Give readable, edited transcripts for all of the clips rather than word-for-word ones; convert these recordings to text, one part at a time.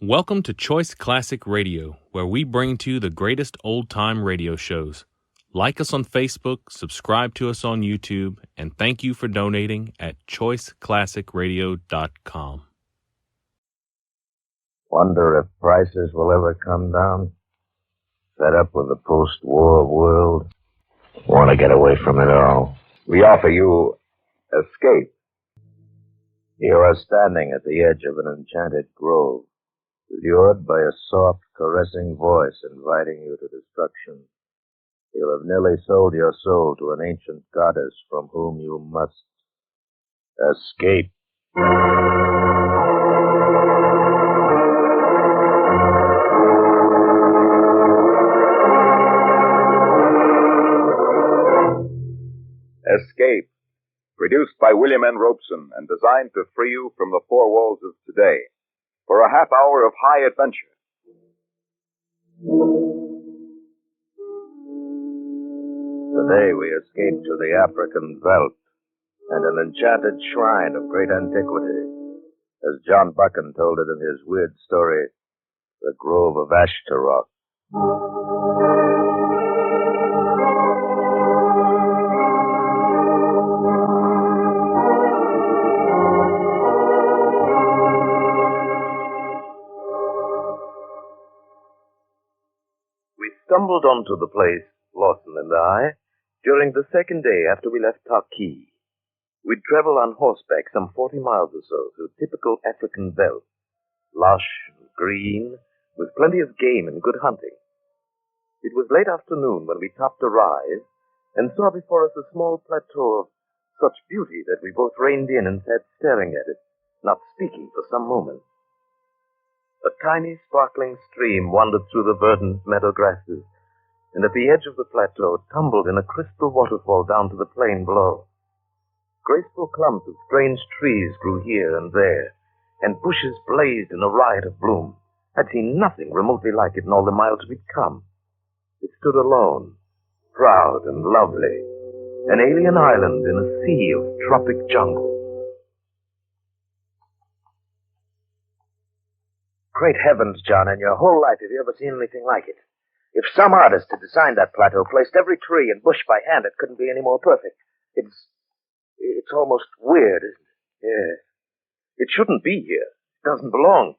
Welcome to Choice Classic Radio, where we bring to you the greatest old-time radio shows. Like us on Facebook, subscribe to us on YouTube, and thank you for donating at choiceclassicradio.com. Wonder if prices will ever come down? Fed up with the post-war world? Want to get away from it all? We offer you escape. You are standing at the edge of an enchanted grove, lured by a soft, caressing voice inviting you to destruction. You have nearly sold your soul to an ancient goddess from whom you must escape. Escape, produced by William N. Robeson and designed to free you from the four walls of today for a half hour of high adventure. Today we escape to the African veldt and an enchanted shrine of great antiquity, as John Buchan told it in his weird story, The Grove of Ashtaroff. We stumbled onto the place, Lawson and I, during the second day after we left Taki. We'd travel on horseback some 40 miles or so through typical African veldt, lush and green, with plenty of game and good hunting. It was late afternoon when we topped a rise and saw before us a small plateau of such beauty that we both reined in and sat staring at it, not speaking for some moments. A tiny, sparkling stream wandered through the verdant meadow grasses, and at the edge of the plateau tumbled in a crystal waterfall down to the plain below. Graceful clumps of strange trees grew here and there, and bushes blazed in a riot of bloom. I'd seen nothing remotely like it in all the miles we'd come. It stood alone, proud and lovely, an alien island in a sea of tropic jungle. Great heavens, John, in your whole life have you ever seen anything like it? If some artist had designed that plateau, placed every tree and bush by hand, it couldn't be any more perfect. It's almost weird, isn't it? Yes. It shouldn't be here. It doesn't belong.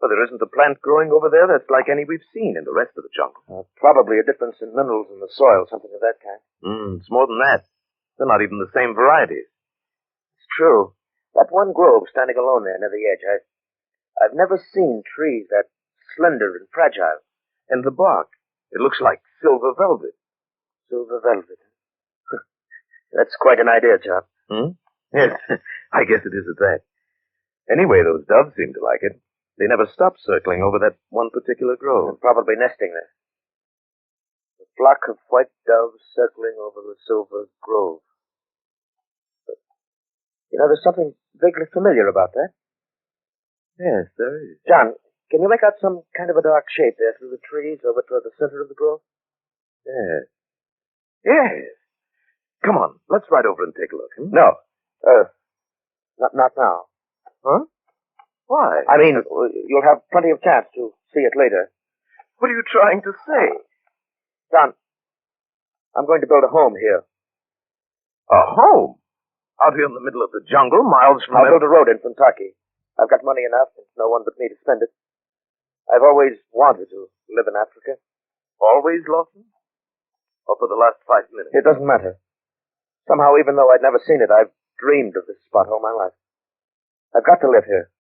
But there isn't a plant growing over there that's like any we've seen in the rest of the jungle. Probably a difference in minerals in the soil, something of that kind. It's more than that. They're not even the same varieties. It's true. That one grove standing alone there near the edge, I've never seen trees that slender and fragile. And the bark, it looks like silver velvet. Silver velvet. That's quite an idea, John. Yes, I guess it is at that. Anyway, those doves seem to like it. They never stop circling over that one particular grove. They're probably nesting there. A flock of white doves circling over the silver grove. But, there's something vaguely familiar about that. Yes, there is. John, can you make out some kind of a dark shape there through the trees over toward the center of the grove? Yes. Yes. Come on, let's ride over and take a look. No. Not now. Huh? Why? I mean, you'll have plenty of chance to see it later. What are you trying to say? John, I'm going to build a home here. A home? Out here in the middle of the jungle, miles from... I'll build a road in from Taki. I've got money enough, and no one but me to spend it. I've always wanted to live in Africa. Always, Lawson? Or for the last 5 minutes? It doesn't matter. Somehow, even though I'd never seen it, I've dreamed of this spot all my life. I've got to live here.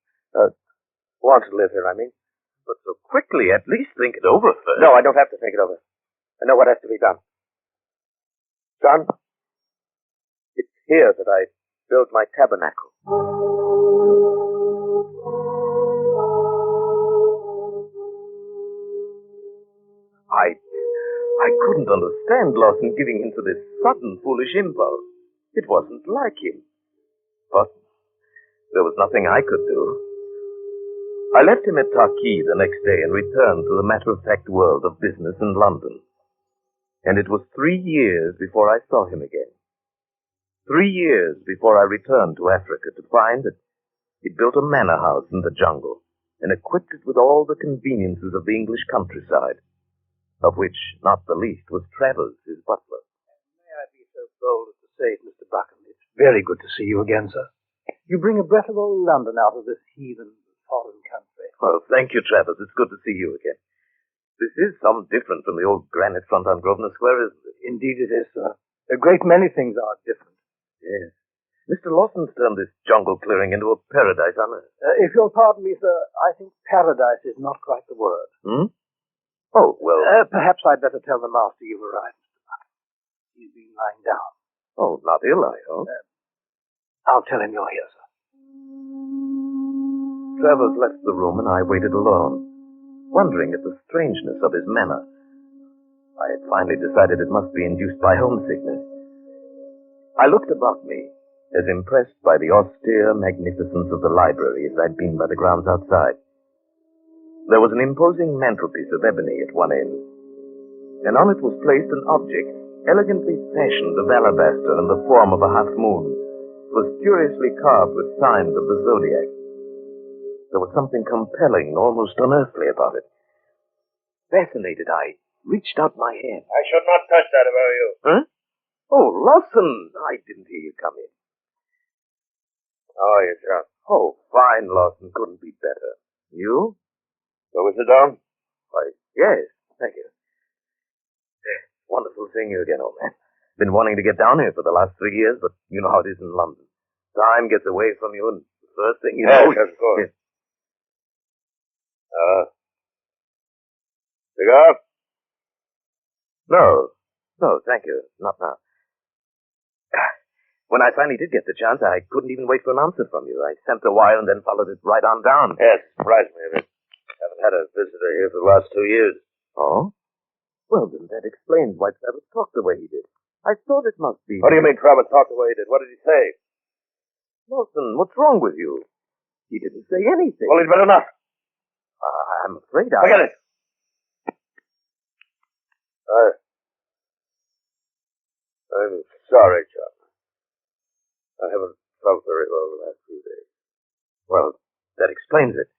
Want to live here, I mean. But so quickly, at least think it over first. No, I don't have to think it over. I know what has to be done. John, it's here that I build my tabernacle. I couldn't understand Lawson giving in to this sudden, foolish impulse. It wasn't like him. But there was nothing I could do. I left him at Taki the next day and returned to the matter-of-fact world of business in London. And it was 3 years before I saw him again. 3 years before I returned to Africa to find that he'd built a manor house in the jungle and equipped it with all the conveniences of the English countryside, of which not the least was Travers, his butler. May I be so bold as to say it, Mr. Buchan? It's very good to see you again, sir. You bring a breath of old London out of this heathen foreign country. Well, thank you, Travers. It's good to see you again. This is some different from the old granite front on Grosvenor Square, isn't it? Indeed it is, sir. A great many things are different. Yes. Mr. Lawson's turned this jungle clearing into a paradise on earth. If you'll pardon me, sir, I think paradise is not quite the word. Hmm? Oh, well... Perhaps I'd better tell the master you've arrived, Mr. Buchan. He's been lying down. Oh, not ill, I hope. I'll tell him you're here, sir. Travers left the room and I waited alone, wondering at the strangeness of his manner. I had finally decided it must be induced by homesickness. I looked about me, as impressed by the austere magnificence of the library as I'd been by the grounds outside. There was an imposing mantelpiece of ebony at one end, and on it was placed an object elegantly fashioned of alabaster in the form of a half-moon. It was curiously carved with signs of the zodiac. There was something compelling, almost unearthly about it. Fascinated, I reached out my hand. I should not touch that if I were you. Huh? Oh, Lawson! I didn't hear you come in. How are you, John? Oh, fine, Lawson. Couldn't be better. You? So we sit down? Why, yes. Thank you. Wonderful seeing you again, old man. Been wanting to get down here for the last 3 years, but you know how it is in London. Time gets away from you, and the first thing you know... Yes, of course. Yes. Cigar? No, thank you. Not now. When I finally did get the chance, I couldn't even wait for an answer from you. I sent a wire and then followed it right on down. Yes, surprised me a bit. Haven't had a visitor here for the last 2 years. Oh? Well, then that explains why Travers talked the way he did. I thought it must be... What do you mean Travers talked the way he did? What did he say? Lawson, what's wrong with you? He didn't say anything. Well, he'd better not. I'm afraid I... Forget it. I'm sorry, John. I haven't felt very well the last few days. Well, that explains it.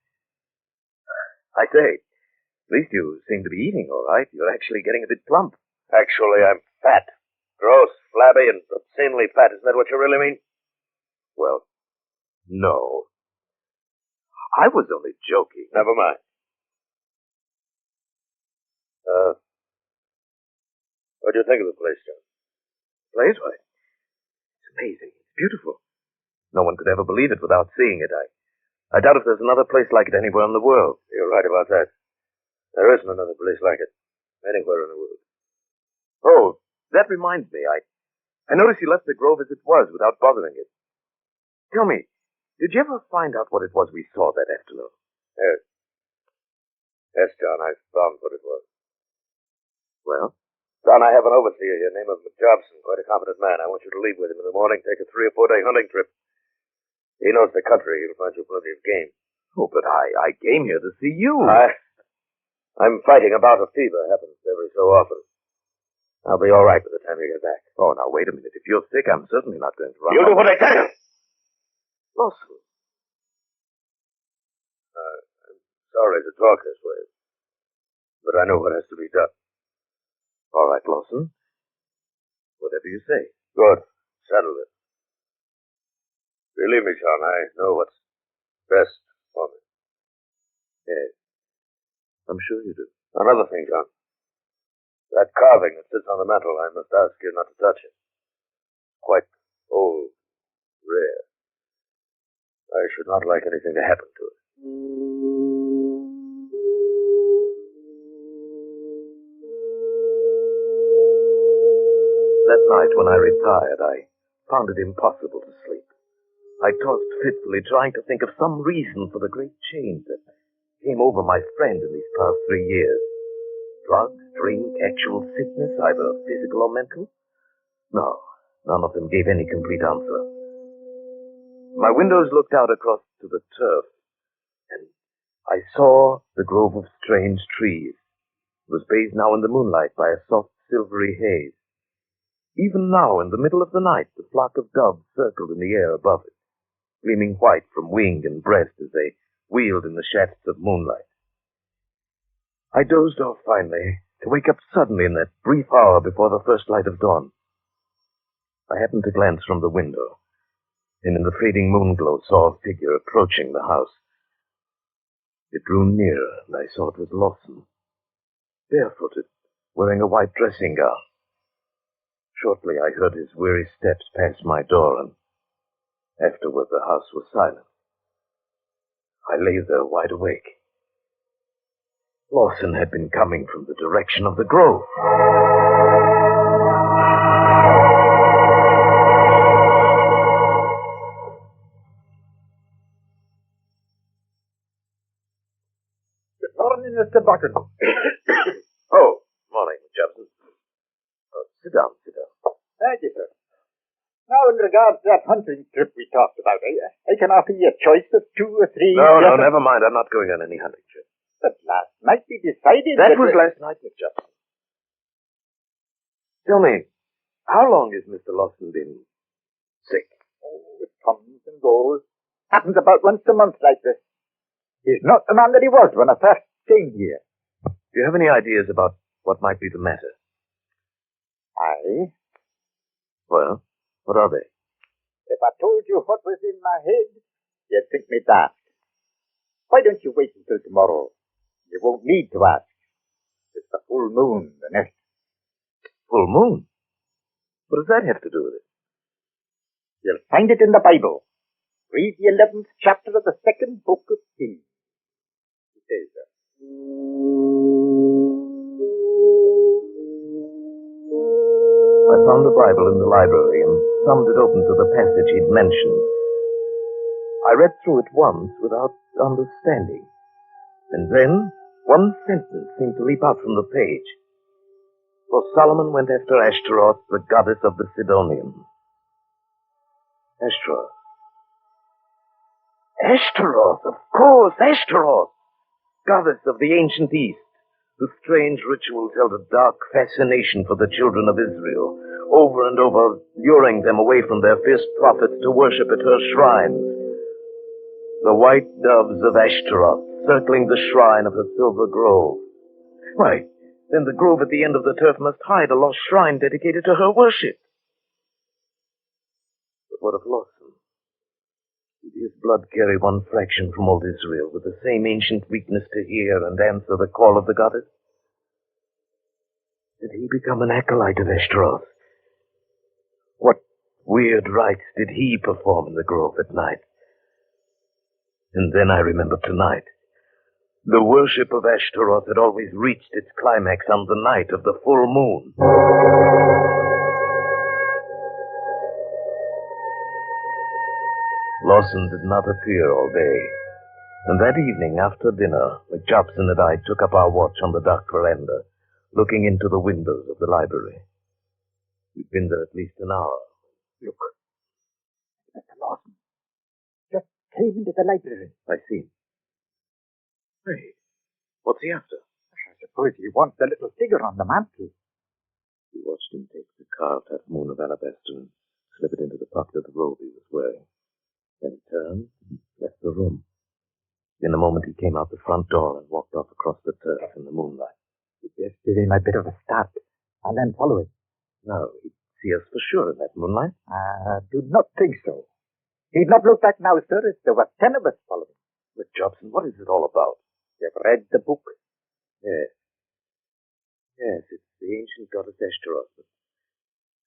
I say, at least you seem to be eating all right. You're actually getting a bit plump. Actually, I'm fat. Gross, flabby, and obscenely fat. Isn't that what you really mean? Well, no. I was only joking. Never mind. What do you think of the place, John? Place? Why, it's amazing. It's beautiful. No one could ever believe it without seeing it. I doubt if there's another place like it anywhere in the world. You're right about that. There isn't another place like it. Anywhere in the world. Oh, that reminds me. I noticed you left the grove as it was without bothering it. Tell me, did you ever find out what it was we saw that afternoon? Yes. Yes, John, I found what it was. Well? John, I have an overseer here named Jobson, quite a competent man. I want you to leave with him in the morning, take a 3 or 4 day hunting trip. He knows the country. He'll find you plenty of game. Oh, but I came here to see you. I'm fighting a bout of fever. Happens every so often. I'll be all right by the time you get back. Oh, now, wait a minute. If you're sick, I'm certainly not going to run. You'll do what I tell you. Lawson. I'm sorry to talk this way, but I know what has to be done. All right, Lawson. Whatever you say. Good. Settle it. Believe me, John, I know what's best for me. Yes. I'm sure you do. Another thing, John. That carving that sits on the mantel, I must ask you not to touch it. Quite old, rare. I should not like anything to happen to it. That night when I retired, I found it impossible to sleep. I tossed fitfully, trying to think of some reason for the great change that came over my friend in these past 3 years. Drugs, drink, actual sickness, either physical or mental? No, none of them gave any complete answer. My windows looked out across to the turf, and I saw the grove of strange trees. It was bathed now in the moonlight by a soft silvery haze. Even now, in the middle of the night, the flock of doves circled in the air above it, gleaming white from wing and breast as they wheeled in the shafts of moonlight. I dozed off finally, to wake up suddenly in that brief hour before the first light of dawn. I happened to glance from the window, and in the fading moonglow saw a figure approaching the house. It drew nearer, and I saw it was Lawson, barefooted, wearing a white dressing gown. Shortly I heard his weary steps pass my door, and afterward the house was silent. I lay there wide awake. Lawson had been coming from the direction of the grove. Good morning, Mr. Bucket. Oh, morning, Jobson. Oh, sit down. Thank you, sir. Now, in regard to that hunting trip we talked about, I can offer you a choice of 2 or 3... No, never mind. I'm not going on any hunting trip. But last night we decided That was last night, Miss Jobson. Tell me, how long has Mr. Lawson been sick? Oh, it comes and goes. Happens about once a month like this. He's not the man that he was when I first came here. Do you have any ideas about what might be the matter? Aye. Well, what are they? If I told you what was in my head, you'd think me daft. Why don't you wait until tomorrow? You won't need to ask. It's the full moon, the next. Full moon? What does that have to do with it? You'll find it in the Bible. Read the 11th chapter of the 2nd book of Kings. It says there. I found the Bible in the library and thumbed it open to the passage he'd mentioned. I read through it once without understanding. And then one sentence seemed to leap out from the page. For Solomon went after Ashtaroff, the goddess of the Sidonians. Ashtaroff. Ashtaroff, of course, Ashtaroff! Goddess of the ancient East, whose strange rituals held a dark fascination for the children of Israel, over and over luring them away from their fierce prophets to worship at her shrines. The white doves of Ashtaroff circling the shrine of her silver grove. Why, then the grove at the end of the turf must hide a lost shrine dedicated to her worship. But what of Lawson? Did his blood carry one fraction from old Israel with the same ancient weakness to hear and answer the call of the goddess? Did he become an acolyte of Ashtaroth? What weird rites did he perform in the grove at night? And then I remembered tonight. The worship of Ashtaroth had always reached its climax on the night of the full moon. Lawson did not appear all day, and that evening after dinner, McJobson and I took up our watch on the dark veranda, looking into the windows of the library. We'd been there at least an hour. Look. Mr. Lawson just came into the library. I see. Hey, what's he after? I suppose he wants the little figure on the mantel. We watched him take the carved half moon of alabaster and slip it into the pocket of the robe he was wearing. Then he turned and left the room. In a moment he came out the front door and walked off across the turf in the moonlight. We just give him a bit of a start and then follow him. No, he'd see us for sure in that moonlight. I do not think so. He'd not look back now, sir, if there were 10 of us following. But Jobson, what is it all about? You've read the book? Yes. Yes, it's the ancient goddess Ashtaroth. But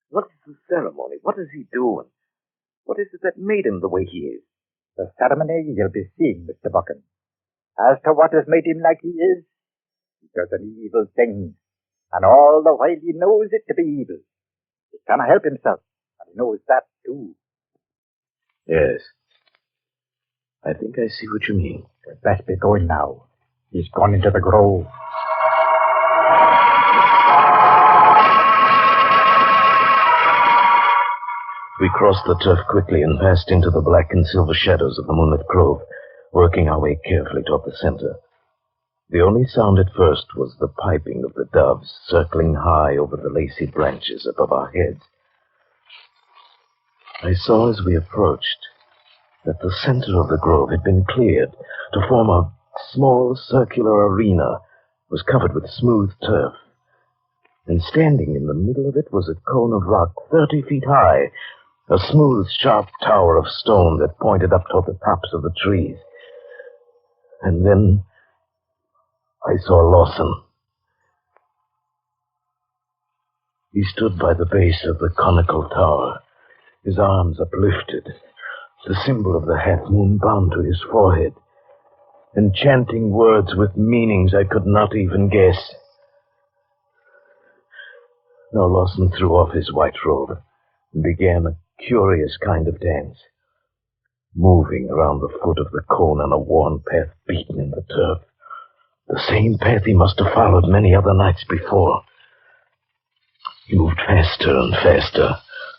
what is the ceremony? What does he do? And what is it that made him the way he is? The ceremony you'll be seeing, Mr. Buchan. As to what has made him like he is, he does an evil thing. And all the while he knows it to be evil. He cannot help himself, and he knows that too. Yes. I think I see what you mean. We'd best be going now. He's gone into the grove. We crossed the turf quickly and passed into the black and silver shadows of the moonlit grove, working our way carefully toward the center. The only sound at first was the piping of the doves circling high over the lacy branches above our heads. I saw as we approached that the center of the grove had been cleared to form a small circular arena, was covered with smooth turf. And standing in the middle of it was a cone of rock 30 feet high, a smooth, sharp tower of stone that pointed up toward the tops of the trees. And then I saw Lawson. He stood by the base of the conical tower, his arms uplifted, the symbol of the half-moon bound to his forehead, and chanting words with meanings I could not even guess. Now Lawson threw off his white robe and began a curious kind of dance, moving around the foot of the cone on a worn path beaten in the turf, the same path he must have followed many other nights before. He moved faster and faster,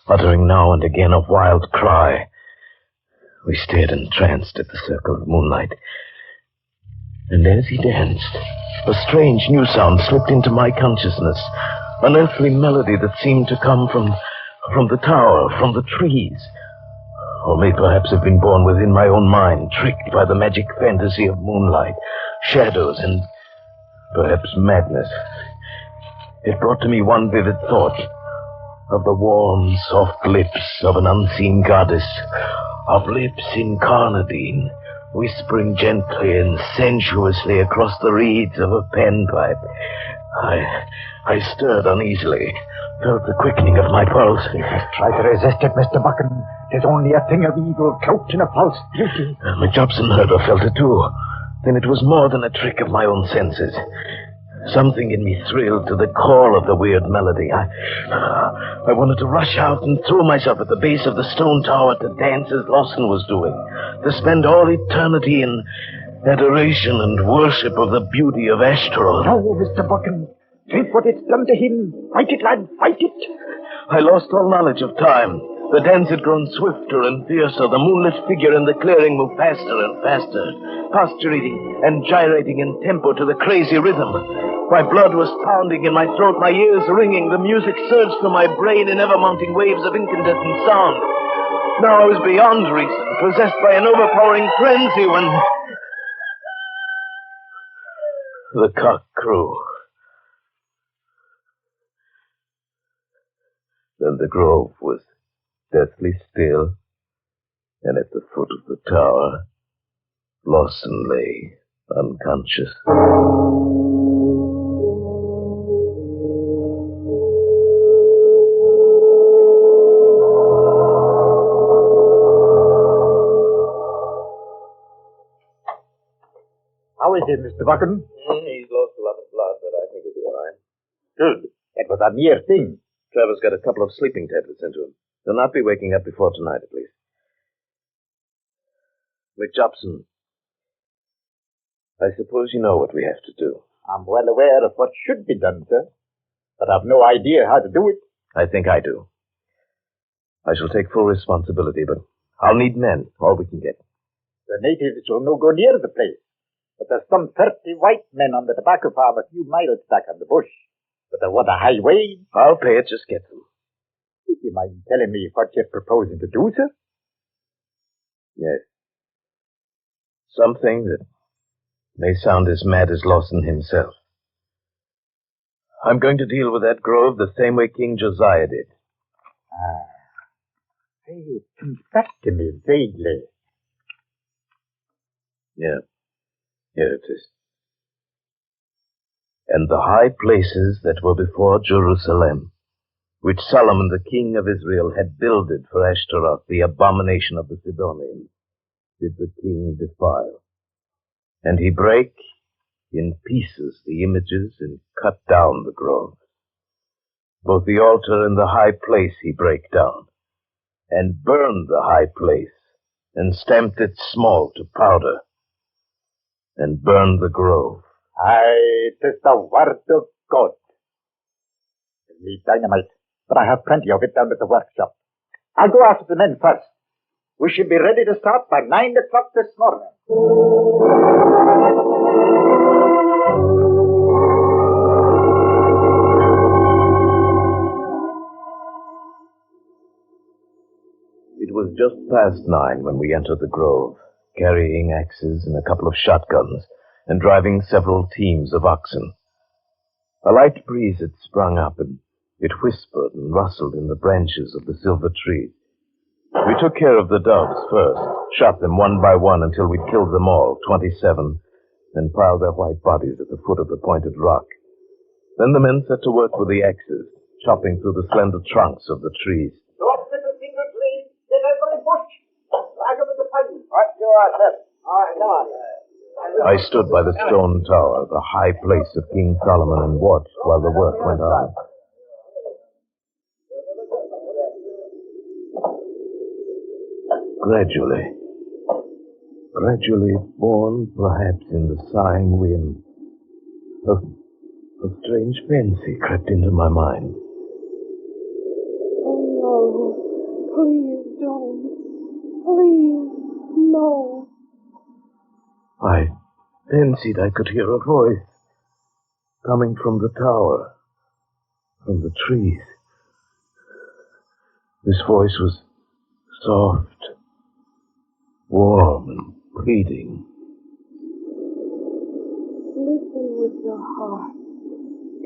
uttering now and again a wild cry. We stared entranced at the circle of moonlight. And as he danced, a strange new sound slipped into my consciousness, an earthly melody that seemed to come from the tower, from the trees, or may perhaps have been born within my own mind, tricked by the magic fantasy of moonlight, shadows, and perhaps madness. It brought to me one vivid thought of the warm, soft lips of an unseen goddess, of lips incarnadine, whispering gently and sensuously across the reeds of a panpipe. I stirred uneasily, felt the quickening of my pulse. You must try to resist it, Mr. Buchan. It is only a thing of evil cloaked in a false beauty. McJobson heard or felt it too. Then it was more than a trick of my own senses. Something in me thrilled to the core of the weird melody. I wanted to rush out and throw myself at the base of the stone tower to dance as Lawson was doing, to spend all eternity in adoration and worship of the beauty of Ashtaroff. No, Mr. Buchan. Think what it's done to him. Fight it, lad, fight it. I lost all knowledge of time. The dance had grown swifter and fiercer. The moonlit figure in the clearing moved faster and faster, postulating and gyrating in tempo to the crazy rhythm. My blood was pounding in my throat, my ears ringing. The music surged through my brain in ever-mounting waves of incandescent sound. Now I was beyond reason, possessed by an overpowering frenzy when the cock crew. Then the grove was deathly still, and at the foot of the tower, Lawson lay unconscious. How is it, Mr. Buchan? He's lost a lot of blood, but I think he'll be all right. Good. It was a near thing. Trevor's got a couple of sleeping tablets into him. He'll not be waking up before tonight, at least. McJobson, I suppose you know what we have to do. I'm well aware of what should be done, sir, but I've no idea how to do it. I think I do. I shall take full responsibility, but I'll need men, all we can get. The natives will no go near the place, but there's some 30 white men on the tobacco farm a few miles back on the bush. But they want a high wage. I'll pay it, just get them. Would you mind telling me what you're proposing to do, sir? Yes. Something that may sound as mad as Lawson himself. I'm going to deal with that grove the same way King Josiah did. It comes back to me vaguely. Yeah. Here it is. And the high places that were before Jerusalem, which Solomon the king of Israel had builded for Ashtaroff, the abomination of the Sidonians, did the king defile. And he brake in pieces the images and cut down the groves. Both the altar and the high place he brake down, and burned the high place, and stamped it small to powder, and burned the grove. Aye, 'tis the word of God. I need dynamite, but I have plenty of it down at the workshop. I'll go after the men first. We should be ready to start by 9 o'clock this morning. It was just past 9 when we entered the grove, carrying axes and a couple of shotguns, and driving several teams of oxen. A light breeze had sprung up, and it whispered and rustled in the branches of the silver trees. We took care of the doves first, shot them one by one until we'd killed them all, 27, then piled their white bodies at the foot of the pointed rock. Then the men set to work with the axes, chopping through the slender trunks of the trees. Those little single trees, get every bush. Drag them into pine. Right, you are, sir. All right, come on. I stood by the stone tower, the high place of King Solomon, and watched while the work went on. Gradually born perhaps in the sighing wind, a strange fancy crept into my mind. Oh, no. Please don't. Please, no. I fancied I could hear a voice coming from the tower, from the trees. This voice was soft, warm, and pleading. Listen with your heart.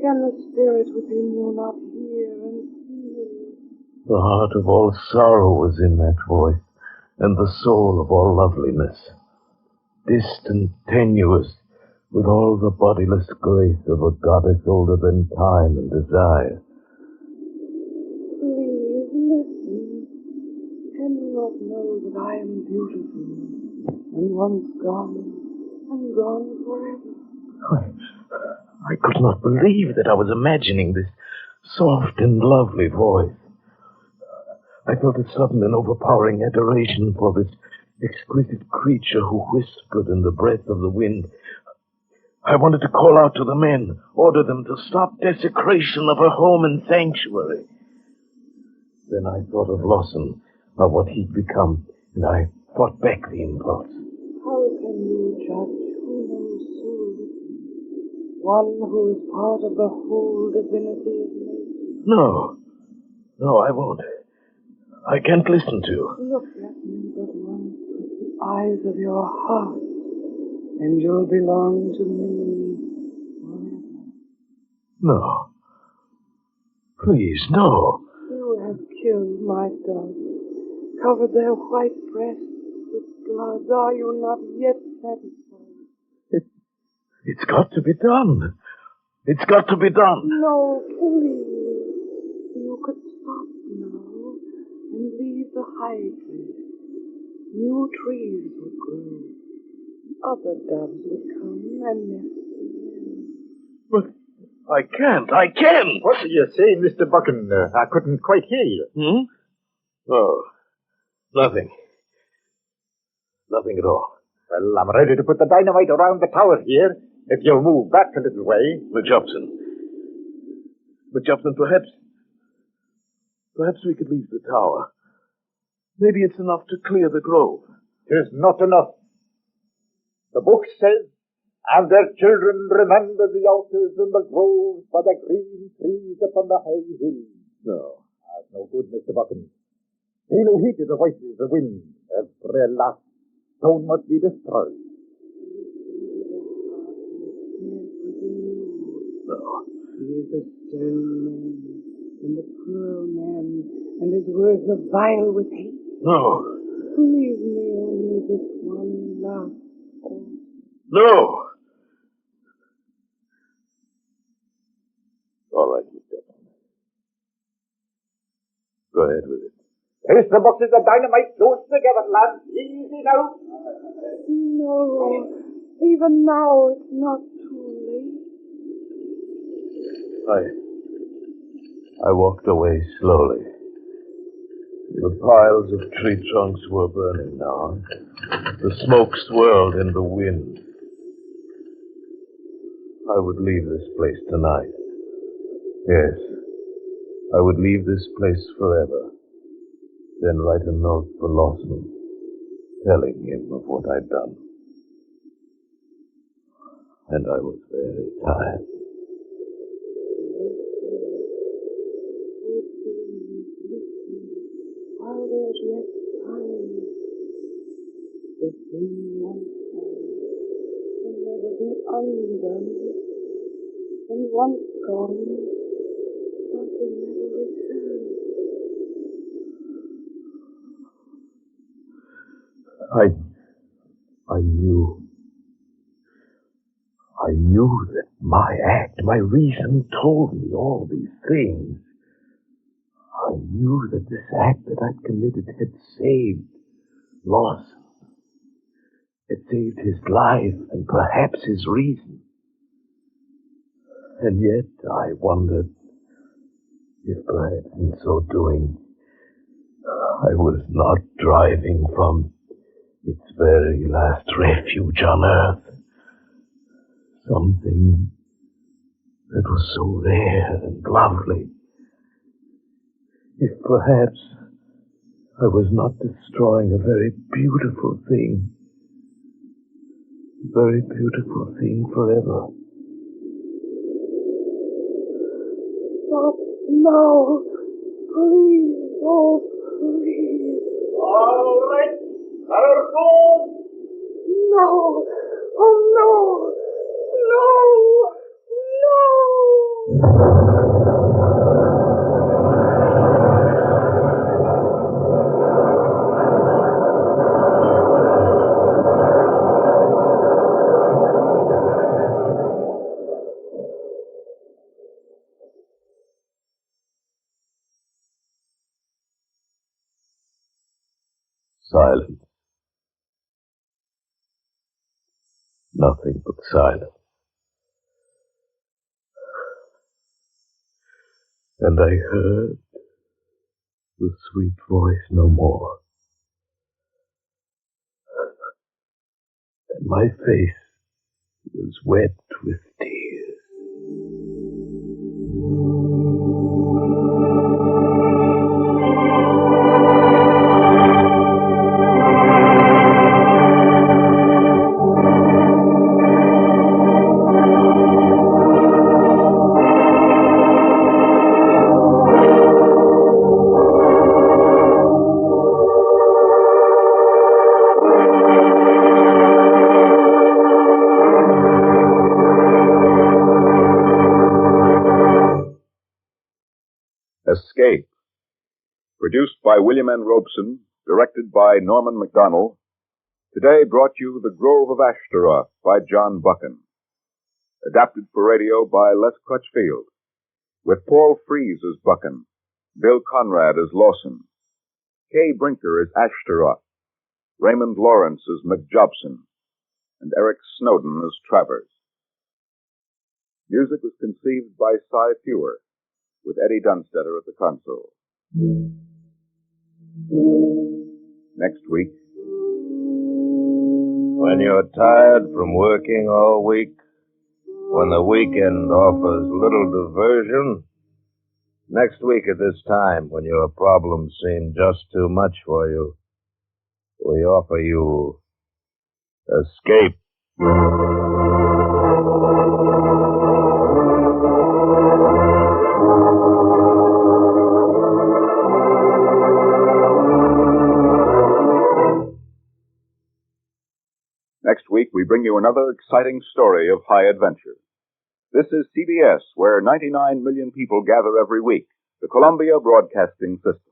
Can the spirit within you not hear and feel? The heart of all sorrow was in that voice, and the soul of all loveliness. Distant, tenuous, with all the bodiless grace of a goddess older than time and desire. Please, listen. Can you not know that I am beautiful, and once gone, and gone forever? I could not believe that I was imagining this soft and lovely voice. I felt a sudden and overpowering adoration for this exquisite creature who whispered in the breath of the wind. I wanted to call out to the men, order them to stop desecration of her home and sanctuary. Then I thought of Lawson, of what he'd become, and I fought back the impulse. How can you judge who knows so little? One who is part of the whole divinity of nature. No, I won't. I can't listen to you. Look at me but once with the eyes of your heart, and you'll belong to me forever. No. Please, no. You have killed my doves, covered their white breasts with blood. Are you not yet satisfied? It's got to be done. It's got to be done. No, please. You could stop now and leave the high place. New trees would grow. Other doves would come and nest again. But I can't. What are you saying, Mr. Buchan? I couldn't quite hear you. Oh, nothing. Nothing at all. Well, I'm ready to put the dynamite around the tower here, if you'll move back a little way. McJobson, perhaps we could leave the tower. Maybe it's enough to clear the grove. 'Tis not enough. The book says, and their children remember the altars and the groves by the green trees upon the high hills. No. That's no good, Mr. Buchan. He who heeded the voices of the wind, every last stone must be destroyed. No. He is a stone man, and a cruel man, and his words are vile with hate. No. Leave me only this one last thought. No. All right, McJobson. Go ahead with it. Here's the boxes of dynamite close together, lads. Easy now. No, even now it's not too late. I walked away slowly. The piles of tree trunks were burning now. The smoke swirled in the wind. I would leave this place tonight. Yes, I would leave this place forever. Then write a note for Lawson, telling him of what I'd done. And I was very tired. While there's yet time. The thing once done can never be undone. And once gone, I can never return. I knew that my act, my reason told me all these things. I knew that this act that I'd committed had saved Lawson. Had saved his life and perhaps his reason. And yet I wondered if perhaps in so doing I was not driving from its very last refuge on earth. Something that was so rare and lovely. If perhaps I was not destroying a very beautiful thing. A very beautiful thing forever. Stop now. Please, oh, please. All right, our goal. No. Oh, no. No. Silence. Nothing but silence. And I heard the sweet voice no more. And my face was wet with tears. Escape. Produced by William N. Robeson, directed by Norman MacDonald. Today brought you The Grove of Ashtaroff by John Buchan. Adapted for radio by Les Crutchfield. With Paul Frees as Buchan, Bill Conrad as Lawson, Kay Brinker as Ashtaroff, Raymond Lawrence as McJobson, and Eric Snowden as Travers. Music was conceived by Cy Fewer, with Eddie Dunstetter at the console. Next week. When you're tired from working all week, when the weekend offers little diversion, next week at this time, when your problems seem just too much for you, we offer you Escape. Next week, we bring you another exciting story of high adventure. This is CBS, where 99 million people gather every week, the Columbia Broadcasting System.